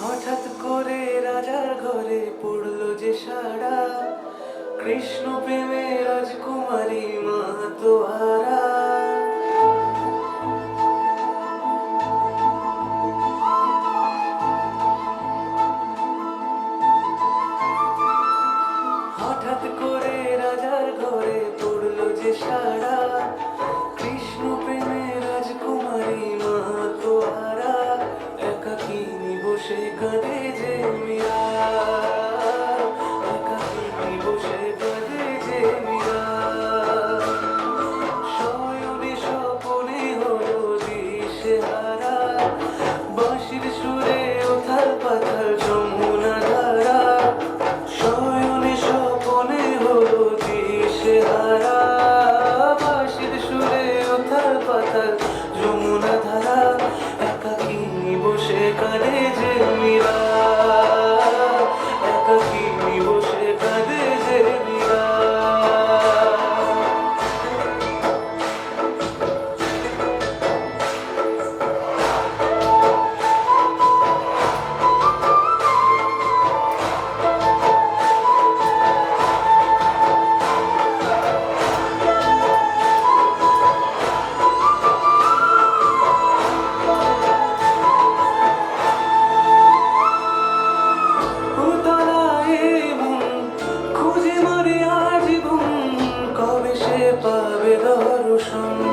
হঠাৎ করে রাজার ঘরে পড়লো যে সাড়া, কৃষ্ণ প্রেমে রাজকুমারী মাতোহারা। হঠাৎ করে রাজার ঘরে পড়লো যে সাড়া, কৃষ্ণ প্রেমে রাজকুমারী মাতোহারা। একাকিনী বসে কাঁদে যে মীরা, একাকিনী বসে কাঁদে যে মীরা। শয়নে স্বপনে হলো দিশেহারা, বাঁশির সুরে ওথাল পাথাল যমুনা ধারা। শয়নে স্বপনে হলো দিশেহারা, বাঁশির সুরে ওথাল পাথাল যমুনা ধারা। একাকিনী বসে কাঁদে যে মীরা, একাকিনী বসে কাঁদে যে মীরা। খুঁজে মরে আজীবন, কবে সে পাবে দর্শন।